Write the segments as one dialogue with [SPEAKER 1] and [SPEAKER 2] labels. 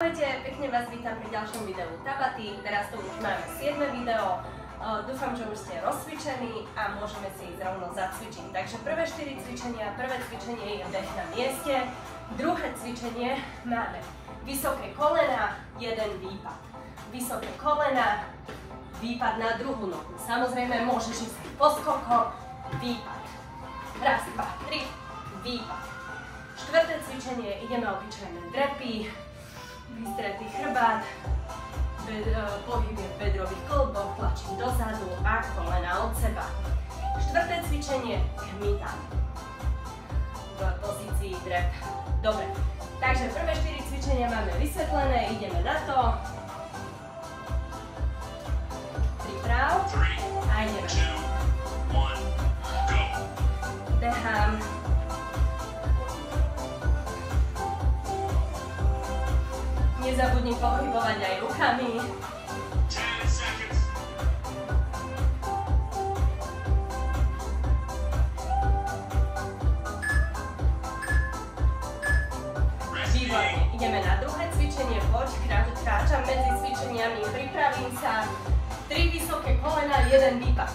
[SPEAKER 1] Ahojte, pekne vás vítam pri ďalšom videu Tabaty. Teraz to už máme 7. video. Dúfam, že už ste rozcvičení a môžeme si ísť rovno zacvičiť. Takže prvé 4 cvičenia. Prvé cvičenie je beh na mieste. Druhé cvičenie máme vysoké kolena, jeden výpad. Vysoké kolena, výpad na druhú nohu. Samozrejme môžeš ísť poskokom, výpad. Raz, dva, tri, výpad. Štvrté cvičenie, ideme obyčajné drepy, vystretý chrbát, pohybie v bedrových kĺboch, tlačím dozadu a kolena od seba. Štvrté cvičenie, kmitám v pozícii drep. Dobre, takže prvé 4 cvičenia máme vysvetlené, ideme na to. Priprav a ideme. Behám. Nezabudni pohybovať aj rukami. Výborne. Ideme na druhé cvičenie. Poď, kráčam medzi cvičeniami. Pripravím sa. 3 vysoké kolena, 1 výpad.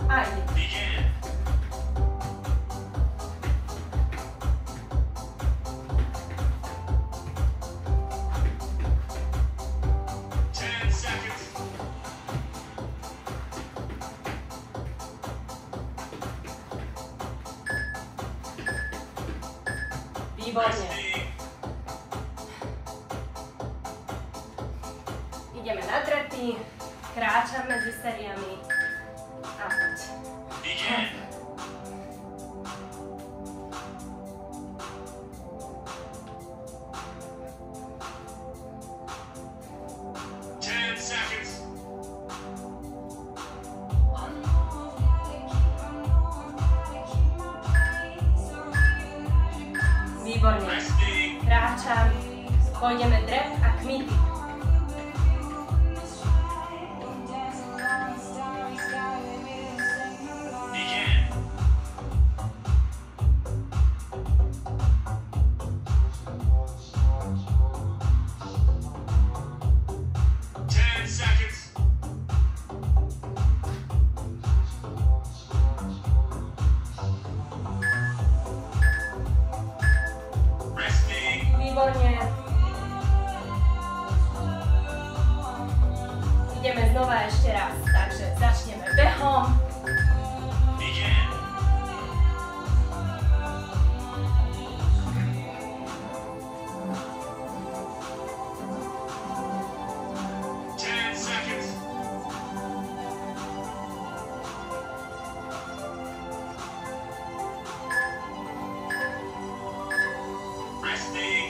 [SPEAKER 1] A ideme. Výborne. Ideme na drepy, kráčam medzi sériami a poď. Výborne. Kráčam. Pôjdeme drep a kmity. Výborne. Ideme znova ešte raz, takže začneme behom.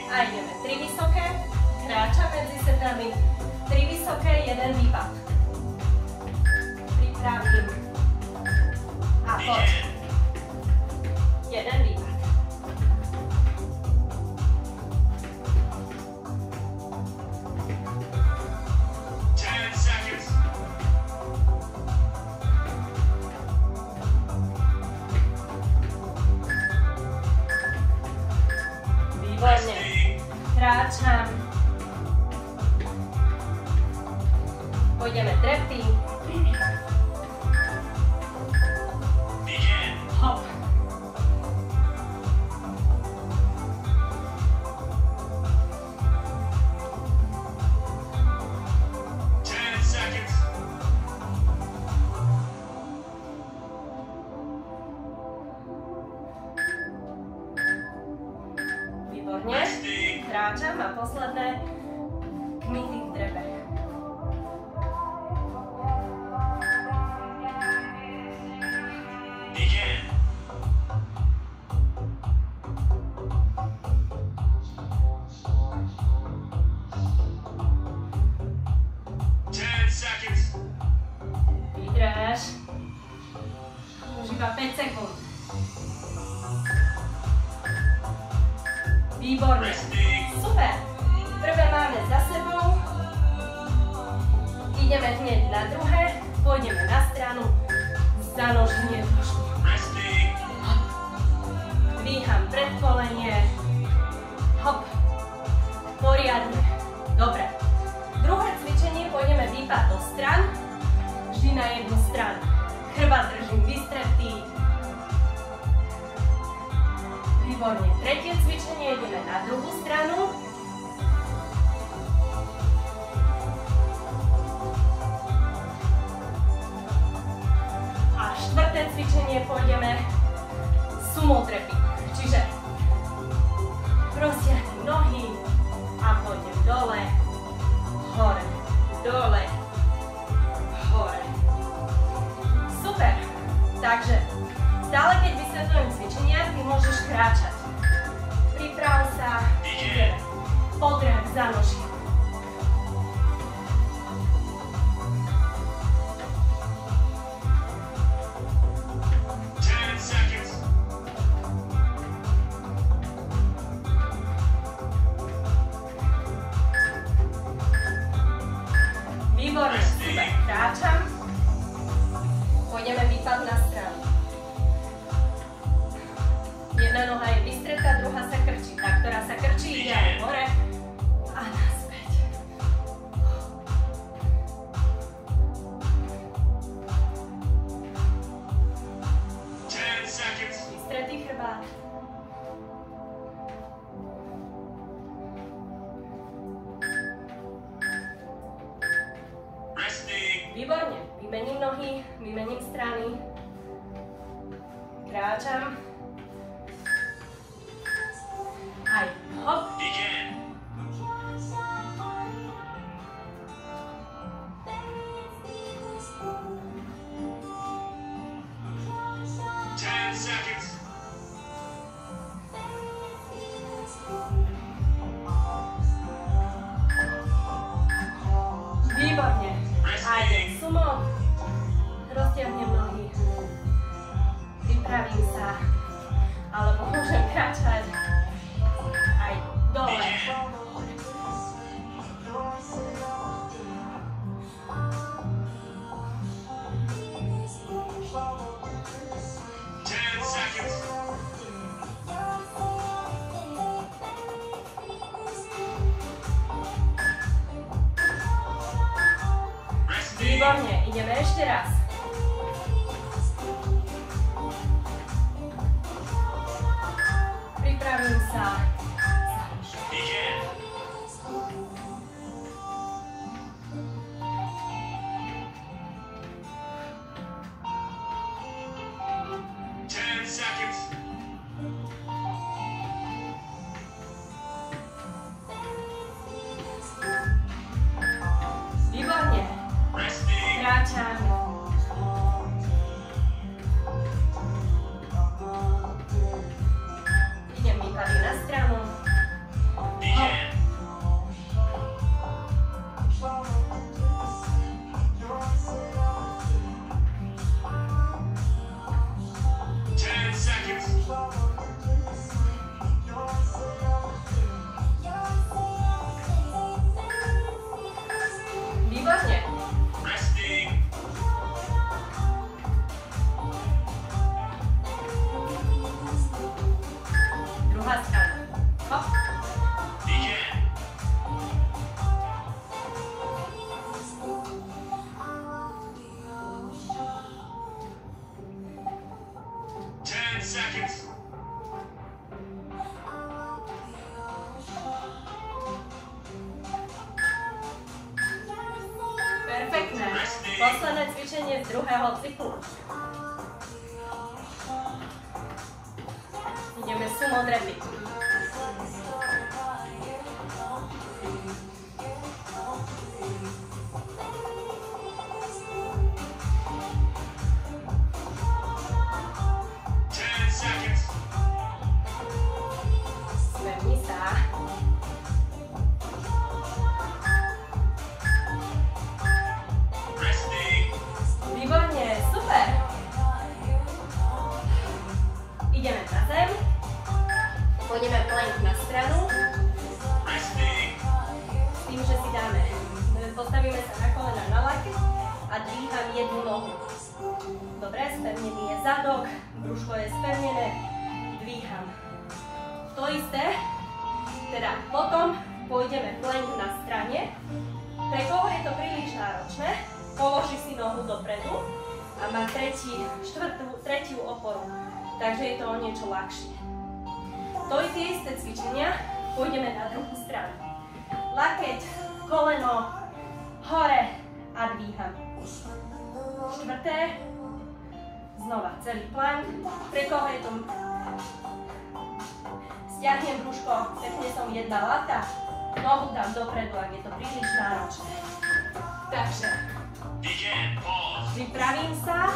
[SPEAKER 1] A ideme 3 vysoké, kráčam medzi setami, 3 vysoké, 1 výpad. Pripravím. A poď. 1 výpad. Výborne. Kráčam. Pôjdeme drepy. Hop. Výborne. Kráčam a posledné kmity v drepe. Vydrž. Už iba 5 sekúnd. Výborne. Super. Prvé máme za sebou. Ideme hneď na druhé. Pôjdeme na stranu. Zanoženie trošku. Dvíham predkolenie. Hop. tretie cvičenie ideme na druhú stranu. A štvrté cvičenie pôjdeme sumo trepy. Čiže roztiahnem nohy a pôjdem dole, hore, dole, hore. Super. Takže stále keď vysvetľujem cvičenia, ty môžeš kráčať. Priprav sa, ideme. Podrep za nožky. Výborne, super, kráčam. Pôjdeme výpad na stranu. Jedna noha je vystretá, druhá sa krčí. Tá, ktorá sa krčí, ide aj hore a naspäť. Vystretý chrbát. Výborne, vymením nohy, vymením strany. Kráčam. Aj, hop. Výborne. A idem sumo. Roztiahnem nohy. Pripravím sa. Alebo môžem kráčať aj dole. Výborne, ideme ešte raz. Pripravím sa. Výborne. Kráčam. Idem výpady na stranu. Výborne. Druhá strana. Hop. Perfektné. Posledné cvičenie z druhého cyklu. Ideme sumo drepy. Svemni sa. Výborne, super. Ideme na zem. Pôjdeme plank na stranu. S tým, že si dáme, postavíme sa na kolena na lakeť a dvíham jednu nohu. Dobre, spevnený je zadok, brúško je spevnené, dvíham. To isté, teda potom pôjdeme plank na strane. Pre koho je to príliš náročné, položí si nohu dopredu a má tretiu oporu, takže je to o niečo ľahšie. tie isté cvičenia pôjdeme na druhú stranu. Lakeť, koleno, hore a dvíham. Štvrté. Znova celý plank. Pre koho je to? Stiahnem brúško, pekne som jedna lata. Nohu dám dopredu, ak je to príliš náročné. Takže pripravím sa.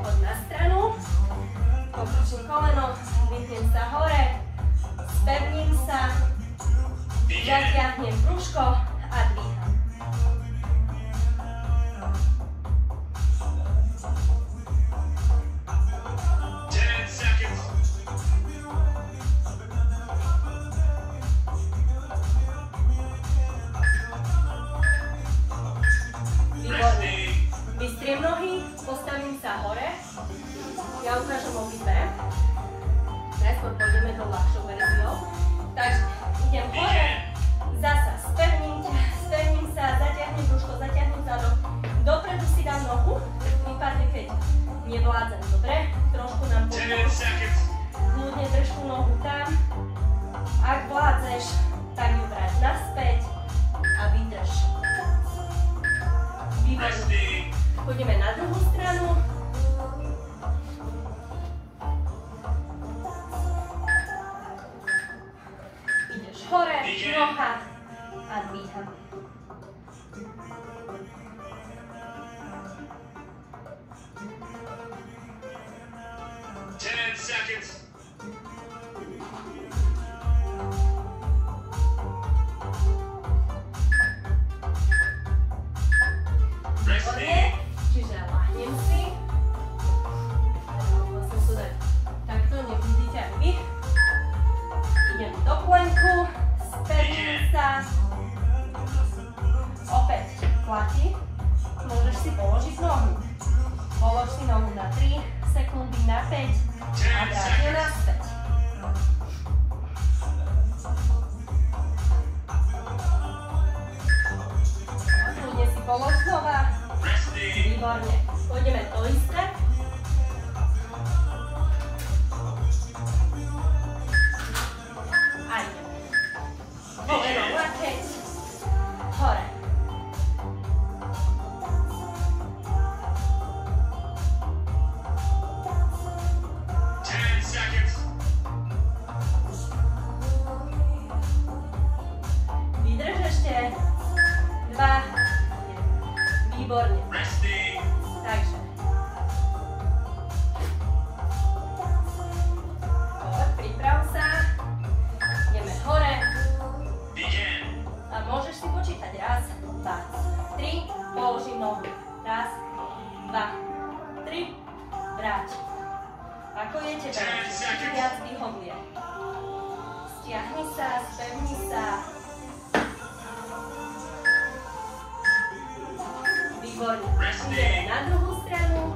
[SPEAKER 1] Poď na stranu. Pokrčím koleno, vyhnem sa hore. Spevním sa. Zatiahnem brúško a dvíham. Vystriem nohy, postavím sa hore. Ja ukážem obidve. Najskôr pôjdeme do ľahšou verziou. Takže idem hore, zasa spevním sa, zatiahnem brúško, zatiahnem zadok. Dopredu si dám nohu, prípadne keď nevládzem. Dobre? Trošku nám pomôže. Kľudne drž tú nohu tam. Ak vládzeš, tak ju vráť naspäť a vydrž. Výborne. Pôjdeme na druhú stranu. Ideš hore, noha a dvíham. Čiže lahnem si. Musím tu dať takto, nevidíte aj vy. Idem do planku, spevním sa. Opäť klati. Môžeš si položiť nohu. Polož si nohu na 3 sekundy, na 5 a vráť ju naspäť. Kľudne si polož znova. Výborne. Pôjdeme to isté. A ideme. Koleno, lakeť. Hore. Vydrž ešte. 2. Výborne. Takže. Priprav sa. Ideme hore. A môžeš si počítať. 1, 2, 3. Položím nohu. 1, 2, 3. Vráť. Ako je tebe? Či viac vyhovuje. Stiahni sa, spevni sa. Výborne. Ideme na druhú stranu.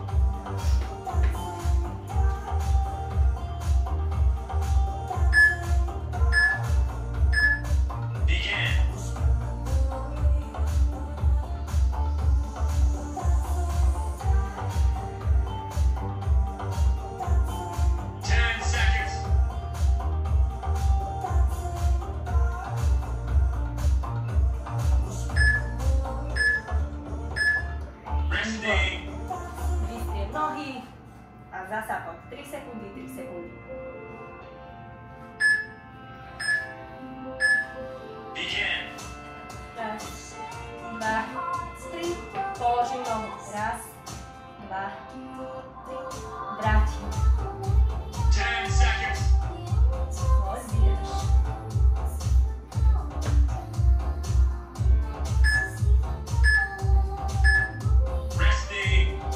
[SPEAKER 1] Vystriem nohy a zasa poď 3 sekundy, 3 sekundy. Raz, 2, 3. Položím nohu. Raz, 2, vrátim. Poď, vydrž.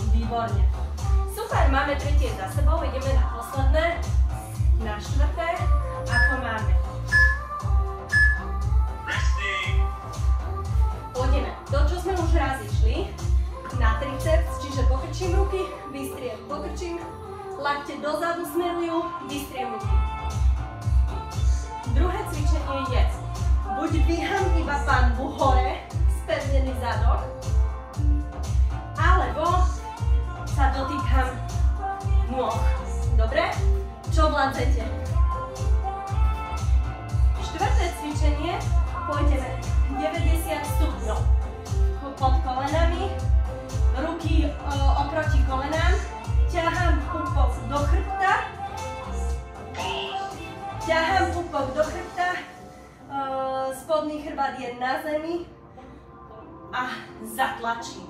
[SPEAKER 1] Výborne. Super, máme tretie za sebou, ideme na posledné, na štvrté. Ako máme? Pôjdeme. To, čo sme už raz išli, na triceps, čiže pokrčím ruky, vystriem, pokrčím, lakte dozadu smerujú, vystriem ruky. Druhé cvičenie je, buď dvíham iba panvu hore, spevnený zadok, alebo sa dotýkam nôh. Dobre? Čo vládzete? Štvrté cvičenie. Pôjdeme 90 stupňov. Pod kolenami. Ruky oproti kolenám. Ťahám pupok do chrbta. Ťahám pupok do chrbta. Spodný chrbát je na zemi. A zatlačím.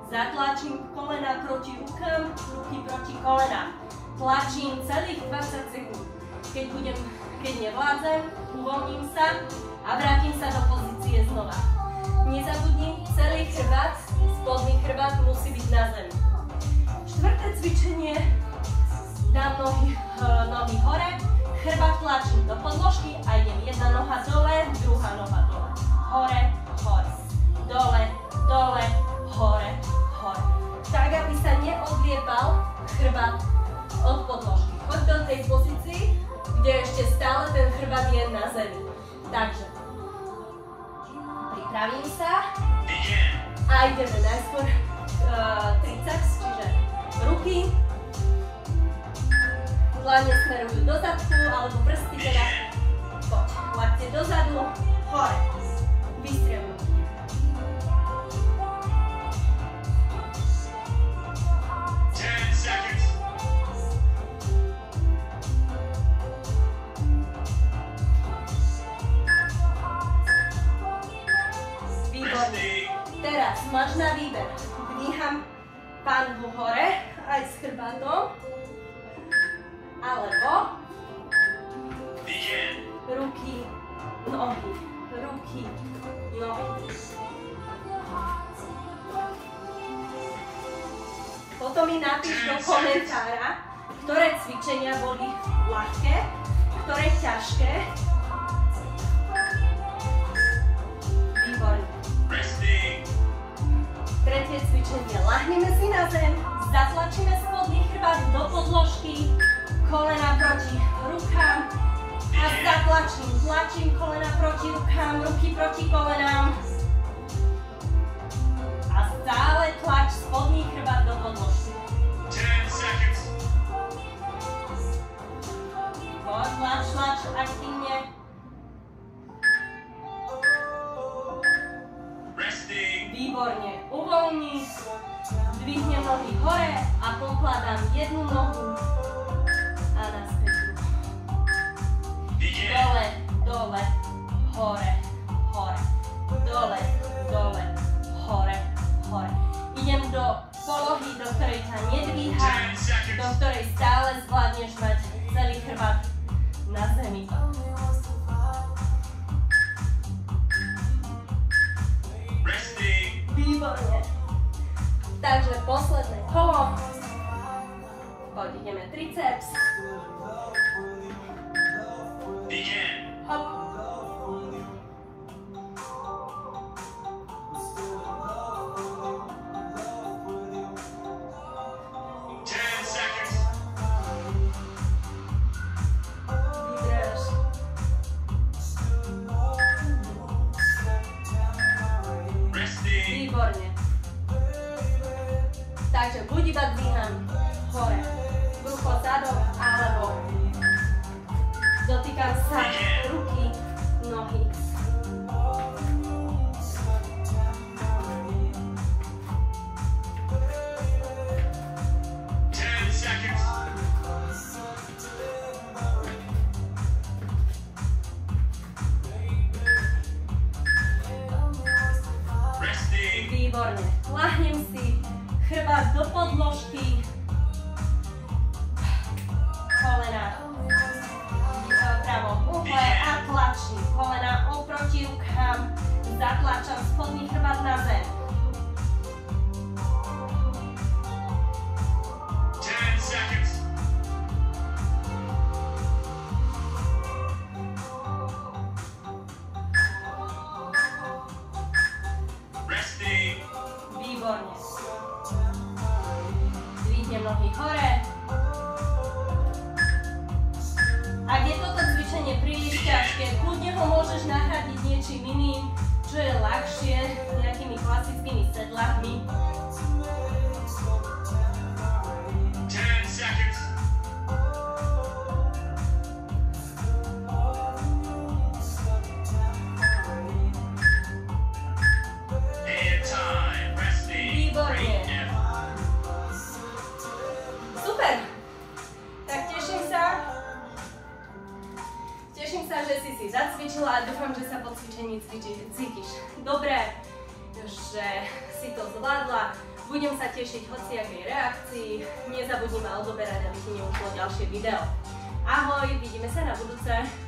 [SPEAKER 1] Zatlačím kolena proti rukám, ruky proti kolenám. Tlačím celých 20 sekúnd. Keď nevládzem, uvoľním sa a vrátim sa do pozície znova. Nezabudni, celý chrbát, spodný chrbát musí byť na zemi. Štvrté cvičenie, dám nohy hore, chrbát tlačím do podložky a idem jedna noha dole, druhá noha dole. Hore, hore, dole, dole, hore, hore. Tak, aby sa neodliepal chrbát od podložky. Choď do tej pozícii, kde ešte stále ten chrbát je na zemi. Takže pripravím sa a ideme najskôr triceps, čiže ruky, dlane smerujú do zadku, alebo prsty teda. Poď, lakte dozadu, hore, vystrieľuj. Teraz máš na výber. Dvíham panvu hore, aj s chrbátom. Alebo ruky, nohy, ruky, nohy. Potom mi napíš do komentára, ktoré cvičenia boli ľahké, ktoré ťažké. Výborne. Tretie cvičenie. Lahneme si na zem, zatlačíme spodný chrbát do podložky, kolena proti rukám a tlačím kolena proti rukám, ruky proti kolenám a stále tlač spodný chrbát do podložky.
[SPEAKER 2] 10 seconds.
[SPEAKER 1] Poď, tlač aktívne. Výborne, uvoľni, dvihnem nohy hore a pokladám jednu nohu a naspäť. Dole, dole, hore, hore, dole, dole, hore, hore. Idem do polohy, do ktorej ťa nedvíha, do ktorej stále zvládneš mať celý chrbát na zemi. Výborne. Takže posledné kolo. Poď, ideme triceps. Hop. Vydrž. Výborne. Takže buď iba dvíham hore, brucho zadom, alebo dotýkam sa ruky, nohy. Výborne. Lahnem si chrbát do podložky, kolena pravo uhle a tlačím. Kolena oproti rukám, zatlačam spodný chrbát na zem.
[SPEAKER 2] 10 seconds.
[SPEAKER 1] Výborne. Dvihnem nohy hore. Ak je toto cvičenie príliš ťažké, kľudne ho môžeš nahradiť niečím iným, čo je ľahšie, nejakými klasickými sedlami.
[SPEAKER 2] 10 seconds.
[SPEAKER 1] mi cítiš dobre, že si to zvládla. Budem sa tešiť hociakej reakcii. Nezabudni ma odoberať, aby ti neušlo ďalšie video. Ahoj, vidíme sa na budúce.